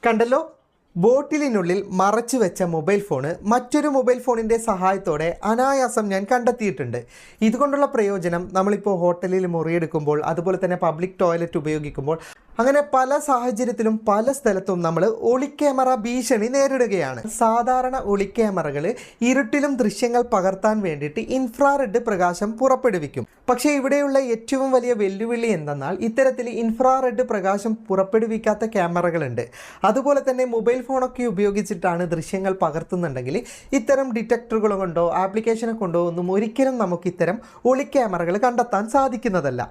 കണ്ടല്ലോ, ബോട്ടിലിനുള്ളിൽ മറച്ചു വെച്ച മൊബൈൽ ഫോണ് മറ്റൊരു മൊബൈൽ ഫോണിൻ്റെ സഹായത്തോടെ അനായാസം ഞാൻ കണ്ടെത്തിയിട്ടുണ്ട്. ഇതുകൊണ്ടുള്ള പ്രയോജനം നമ്മളിപ്പോൾ ഹോട്ടലിൽ മുറിയെടുക്കുമ്പോൾ, അതുപോലെ തന്നെ പബ്ലിക് ടോയ്ലറ്റ് ഉപയോഗിക്കുമ്പോൾ, അങ്ങനെ പല സാഹചര്യത്തിലും പല സ്ഥലത്തും നമ്മൾ ഒളിക്യാമറ ഭീഷണി നേരിടുകയാണ്. സാധാരണ ഒളിക്യാമറകൾ ഇരുട്ടിലും ദൃശ്യങ്ങൾ പകർത്താൻ വേണ്ടിയിട്ട് ഇൻഫ്രാറെഡ് പ്രകാശം പുറപ്പെടുവിക്കും. പക്ഷേ ഇവിടെയുള്ള ഏറ്റവും വലിയ വെല്ലുവിളി എന്തെന്നാൽ ഇത്തരത്തിൽ ഇൻഫ്രാറെഡ് പ്രകാശം പുറപ്പെടുവിക്കാത്ത ക്യാമറകളുണ്ട്. അതുപോലെ തന്നെ മൊബൈൽ ഫോണൊക്കെ ഉപയോഗിച്ചിട്ടാണ് ദൃശ്യങ്ങൾ പകർത്തുന്നുണ്ടെങ്കിൽ ഇത്തരം ഡിറ്റക്ടറുകൾ കൊണ്ടോ ആപ്ലിക്കേഷനെ കൊണ്ടോ ഒന്നും ഒരിക്കലും നമുക്ക് ഇത്തരം ഒളിക്യാമറകൾ കണ്ടെത്താൻ സാധിക്കുന്നതല്ല.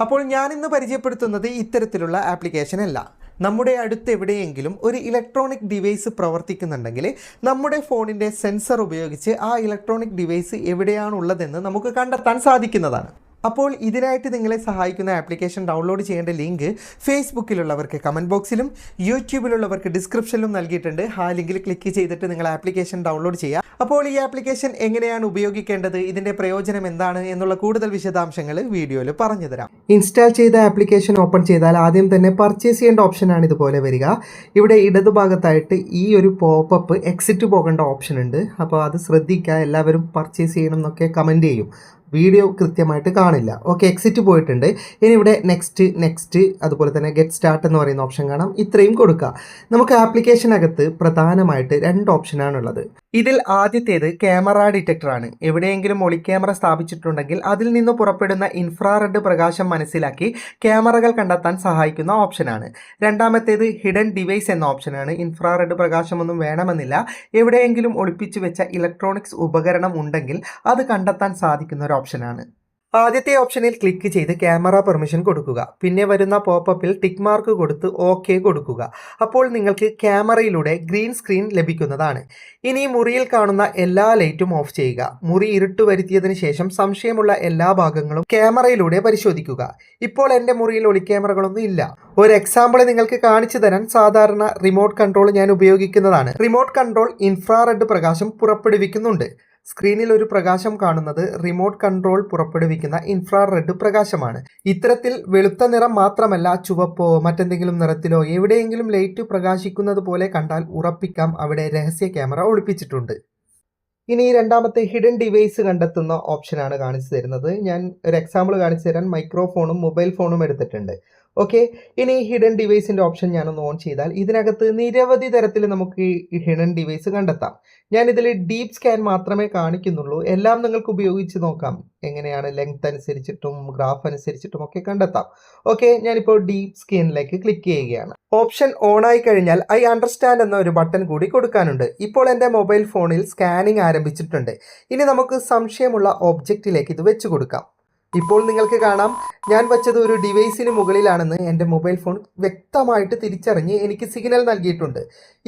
അപ്പോൾ ഞാനിന്ന് പരിചയപ്പെടുത്തുന്നത് ഇത്തരത്തിലുള്ള ആപ്ലിക്കേഷൻ അല്ല. നമ്മുടെ അടുത്ത് എവിടെയെങ്കിലും ഒരു ഇലക്ട്രോണിക് ഡിവൈസ് പ്രവർത്തിക്കുന്നുണ്ടെങ്കിൽ നമ്മുടെ ഫോണിൻ്റെ സെൻസർ ഉപയോഗിച്ച് ആ ഇലക്ട്രോണിക് ഡിവൈസ് എവിടെയാണുള്ളതെന്ന് നമുക്ക് കണ്ടെത്താൻ സാധിക്കുന്നതാണ്. അപ്പോൾ ഇതിനായിട്ട് നിങ്ങളെ സഹായിക്കുന്ന ആപ്ലിക്കേഷൻ ഡൗൺലോഡ് ചെയ്യേണ്ട ലിങ്ക് ഫേസ്ബുക്കിലുള്ളവർക്ക് കമൻറ്റ് ബോക്സിലും യൂട്യൂബിലുള്ളവർക്ക് ഡിസ്ക്രിപ്ഷനിലും നൽകിയിട്ടുണ്ട്. ആ ലിങ്കിൽ ക്ലിക്ക് ചെയ്തിട്ട് നിങ്ങൾ ആപ്ലിക്കേഷൻ ഡൗൺലോഡ് ചെയ്യുക. അപ്പോൾ ഈ ആപ്ലിക്കേഷൻ എങ്ങനെയാണ് ഉപയോഗിക്കേണ്ടത്, ഇതിൻ്റെ പ്രയോജനം എന്താണ് എന്നുള്ള കൂടുതൽ വിശദാംശങ്ങൾ വീഡിയോയിൽ പറഞ്ഞു തരാം. ഇൻസ്റ്റാൾ ചെയ്ത ആപ്ലിക്കേഷൻ ഓപ്പൺ ചെയ്താൽ ആദ്യം തന്നെ പർച്ചേസ് ചെയ്യേണ്ട ഓപ്ഷനാണ് ഇതുപോലെ വരിക. ഇവിടെ ഇടതുഭാഗത്തായിട്ട് ഈ ഒരു പോപ്പപ്പ് എക്സിറ്റ് പോകേണ്ട ഓപ്ഷൻ ഉണ്ട്. അപ്പോൾ അത് ശ്രദ്ധിക്കുക. എല്ലാവരും പർച്ചേസ് ചെയ്യണം എന്നൊക്കെ കമൻറ്റ് ചെയ്യും, വീഡിയോ കൃത്യമായിട്ട് കാണില്ല. ഓക്കെ, എക്സിറ്റ് പോയിട്ടുണ്ട്. ഇനി ഇവിടെ നെക്സ്റ്റ് അതുപോലെ തന്നെ ഗെറ്റ് സ്റ്റാർട്ട് എന്ന് പറയുന്ന ഓപ്ഷൻ കാണാം. ഇത്രയും കൊടുക്കുക. നമുക്ക് ആപ്ലിക്കേഷനകത്ത് പ്രധാനമായിട്ട് 2 ഓപ്ഷനാണുള്ളത്. ഇതിൽ ആദ്യത്തേത് ക്യാമറ ഡിറ്റക്ടറാണ്. എവിടെയെങ്കിലും ഒളിക്യാമറ സ്ഥാപിച്ചിട്ടുണ്ടെങ്കിൽ അതിൽ നിന്ന് പുറപ്പെടുന്ന ഇൻഫ്രാറെഡ് പ്രകാശം മനസ്സിലാക്കി ക്യാമറകൾ കണ്ടെത്താൻ സഹായിക്കുന്ന ഓപ്ഷനാണ്. രണ്ടാമത്തേത് ഹിഡൻ ഡിവൈസ് എന്ന ഓപ്ഷനാണ്. ഇൻഫ്രാറെഡ് പ്രകാശമൊന്നും വേണമെന്നില്ല, എവിടെയെങ്കിലും ഒളിപ്പിച്ചു വെച്ച ഇലക്ട്രോണിക്സ് ഉപകരണം ഉണ്ടെങ്കിൽ അത് കണ്ടെത്താൻ സാധിക്കുന്ന ഒരു ഓപ്ഷനാണ്. ആദ്യത്തെ ഓപ്ഷനിൽ ക്ലിക്ക് ചെയ്ത് ക്യാമറ പെർമിഷൻ കൊടുക്കുക. പിന്നെ വരുന്ന പോപ്പപ്പിൽ ടിക്ക് മാർക്ക് കൊടുത്ത് ഓക്കെ കൊടുക്കുക. അപ്പോൾ നിങ്ങൾക്ക് ക്യാമറയിലൂടെ ഗ്രീൻ സ്ക്രീൻ ലഭിക്കുന്നതാണ്. ഇനി മുറിയിൽ കാണുന്ന എല്ലാ ലൈറ്റും ഓഫ് ചെയ്യുക. മുറി ഇരുട്ട് വരുത്തിയതിന് ശേഷം സംശയമുള്ള എല്ലാ ഭാഗങ്ങളും ക്യാമറയിലൂടെ പരിശോധിക്കുക. ഇപ്പോൾ എൻ്റെ മുറിയിൽ ഒളിക്യാമറകളൊന്നും ഇല്ല. ഒരു എക്സാമ്പിൾ നിങ്ങൾക്ക് കാണിച്ചു തരാൻ സാധാരണ റിമോട്ട് കൺട്രോൾ ഞാൻ ഉപയോഗിക്കുന്നതാണ്. റിമോട്ട് കൺട്രോൾ ഇൻഫ്രാറെഡ് പ്രകാശം പുറപ്പെടുവിക്കുന്നുണ്ട്. സ്ക്രീനിൽ ഒരു പ്രകാശം കാണുന്നത് റിമോട്ട് കൺട്രോൾ പുറപ്പെടുവിക്കുന്ന ഇൻഫ്രാറെഡ് പ്രകാശമാണ്. ഇത്തരത്തിൽ വെളുത്ത നിറം മാത്രമല്ല, ചുവപ്പോ മറ്റെന്തെങ്കിലും നിറത്തിലോ എവിടെയെങ്കിലും ലൈറ്റ് പ്രകാശിക്കുന്നത് പോലെ കണ്ടാൽ ഉറപ്പിക്കാം അവിടെ രഹസ്യ ക്യാമറ ഒളിപ്പിച്ചിട്ടുണ്ട്. ഇനി രണ്ടാമത്തെ ഹിഡൻ ഡിവൈസ് കണ്ടെത്തുന്ന ഓപ്ഷനാണ് കാണിച്ചു തരുന്നത്. ഞാൻ ഒരു എക്സാമ്പിൾ കാണിച്ചു തരാൻ മൈക്രോഫോണും മൊബൈൽ ഫോണും എടുത്തിട്ടുണ്ട്. ഓക്കെ, ഇനി ഹിഡൻ ഡിവൈസിൻ്റെ ഓപ്ഷൻ ഞാനൊന്ന് ഓൺ ചെയ്താൽ ഇതിനകത്ത് നിരവധി തരത്തിൽ നമുക്ക് ഈ ഹിഡൻ ഡിവൈസ് കണ്ടെത്താം. ഞാനിതിൽ ഡീപ്പ് സ്കാൻ മാത്രമേ കാണിക്കുന്നുള്ളൂ. എല്ലാം നിങ്ങൾക്ക് ഉപയോഗിച്ച് നോക്കാം. എങ്ങനെയാണ് ലെങ്ത് അനുസരിച്ചിട്ടും ഗ്രാഫ് അനുസരിച്ചിട്ടും ഒക്കെ കണ്ടെത്താം. ഓക്കെ, ഞാനിപ്പോൾ ഡീപ്പ് സ്കാനിലേക്ക് ക്ലിക്ക് ചെയ്യുകയാണ്. ഓപ്ഷൻ ഓൺ ആയി കഴിഞ്ഞാൽ ഐ അണ്ടർസ്റ്റാൻഡ് എന്ന ഒരു ബട്ടൺ കൂടി കൊടുക്കാനുണ്ട്. ഇപ്പോൾ എൻ്റെ മൊബൈൽ ഫോണിൽ സ്കാനിങ് ആരംഭിച്ചിട്ടുണ്ട്. ഇനി നമുക്ക് സംശയമുള്ള ഒബ്ജക്റ്റിലേക്ക് ഇത് വെച്ച് കൊടുക്കാം. ഇപ്പോൾ നിങ്ങൾക്ക് കാണാം, ഞാൻ വച്ചത് ഒരു ഡിവൈസിന് മുകളിലാണെന്ന് എൻ്റെ മൊബൈൽ ഫോൺ വ്യക്തമായിട്ട് തിരിച്ചറിഞ്ഞ് എനിക്ക് സിഗ്നൽ നൽകിയിട്ടുണ്ട്.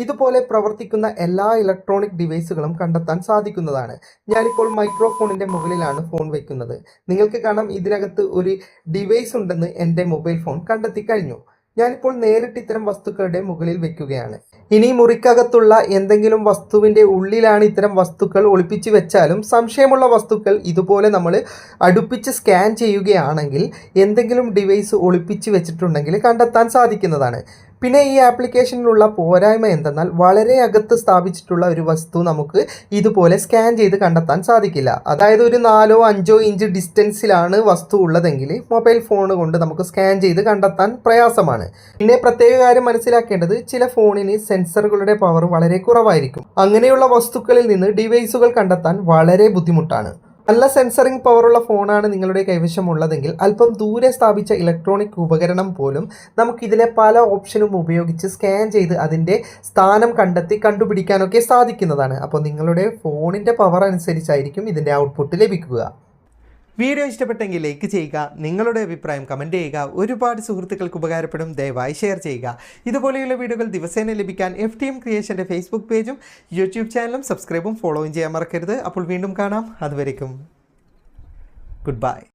ഇതുപോലെ പ്രവർത്തിക്കുന്ന എല്ലാ ഇലക്ട്രോണിക് ഡിവൈസുകളും കണ്ടെത്താൻ സാധിക്കുന്നതാണ്. ഞാനിപ്പോൾ മൈക്രോഫോണിൻ്റെ മുകളിലാണ് ഫോൺ വയ്ക്കുന്നത്. നിങ്ങൾക്ക് കാണാം, ഇതിനകത്ത് ഒരു ഡിവൈസ് ഉണ്ടെന്ന് എൻ്റെ മൊബൈൽ ഫോൺ കണ്ടെത്തി കഴിഞ്ഞു. ഞാനിപ്പോൾ നേരിട്ട് ഇത്തരം വസ്തുക്കളുടെ മുകളിൽ വെക്കുകയാണ്. ഇനി മുറിക്കകത്തുള്ള എന്തെങ്കിലും വസ്തുവിൻ്റെ ഉള്ളിലാണ് ഇത്തരം വസ്തുക്കൾ ഒളിപ്പിച്ച് വെച്ചാലും സംശയമുള്ള വസ്തുക്കൾ ഇതുപോലെ നമ്മൾ അടുപ്പിച്ച് സ്കാൻ ചെയ്യുകയാണെങ്കിൽ എന്തെങ്കിലും ഡിവൈസ് ഒളിപ്പിച്ച് വെച്ചിട്ടുണ്ടെങ്കിൽ കണ്ടെത്താൻ സാധിക്കുന്നതാണ്. പിന്നെ ഈ ആപ്ലിക്കേഷനിലുള്ള പോരായ്മ എന്തെന്നാൽ വളരെ അകത്ത് സ്ഥാപിച്ചിട്ടുള്ള ഒരു വസ്തു നമുക്ക് ഇതുപോലെ സ്കാൻ ചെയ്ത് കണ്ടെത്താൻ സാധിക്കില്ല. അതായത് ഒരു 4-5 ഇഞ്ച് ഡിസ്റ്റൻസിലാണ് വസ്തു ഉള്ളതെങ്കിൽ മൊബൈൽ ഫോൺ കൊണ്ട് നമുക്ക് സ്കാൻ ചെയ്ത് കണ്ടെത്താൻ പ്രയാസമാണ്. പിന്നെ പ്രത്യേക കാര്യം മനസ്സിലാക്കേണ്ടത്, ചില ഫോണിന് സെൻസറുകളുടെ പവർ വളരെ കുറവായിരിക്കും. അങ്ങനെയുള്ള വസ്തുക്കളിൽ നിന്ന് ഡിവൈസുകൾ കണ്ടെത്താൻ വളരെ ബുദ്ധിമുട്ടാണ്. നല്ല സെൻസറിങ് പവറുള്ള ഫോണാണ് നിങ്ങളുടെ കൈവശമുള്ളതെങ്കിൽ അല്പം ദൂരെ സ്ഥാപിച്ച ഇലക്ട്രോണിക് ഉപകരണം പോലും നമുക്കിതിലെ പല ഓപ്ഷനും ഉപയോഗിച്ച് സ്കാൻ ചെയ്ത് അതിൻ്റെ സ്ഥാനം കണ്ടുപിടിക്കാനൊക്കെ സാധിക്കുന്നതാണ്. അപ്പോൾ നിങ്ങളുടെ ഫോണിൻ്റെ പവർ അനുസരിച്ചായിരിക്കും ഇതിൻ്റെ ഔട്ട്പുട്ട് ലഭിക്കുക. വീഡിയോ ഇഷ്ടപ്പെട്ടെങ്കിൽ ലൈക്ക് ചെയ്യുക, നിങ്ങളുടെ അഭിപ്രായം കമൻറ്റ് ചെയ്യുക. ഒരുപാട് സുഹൃത്തുക്കൾക്ക് ഉപകാരപ്പെടും, ദയവായി ഷെയർ ചെയ്യുക. ഇതുപോലെയുള്ള വീഡിയോകൾ ദിവസേന ലഭിക്കാൻ FTM ക്രിയേഷൻ്റെ ഫേസ്ബുക്ക് പേജും യൂട്യൂബ് ചാനലും സബ്സ്ക്രൈബും ഫോളോയും ചെയ്യാൻ മറക്കരുത്. അപ്പോൾ വീണ്ടും കാണാം. അതുവരേക്കും ഗുഡ് ബൈ.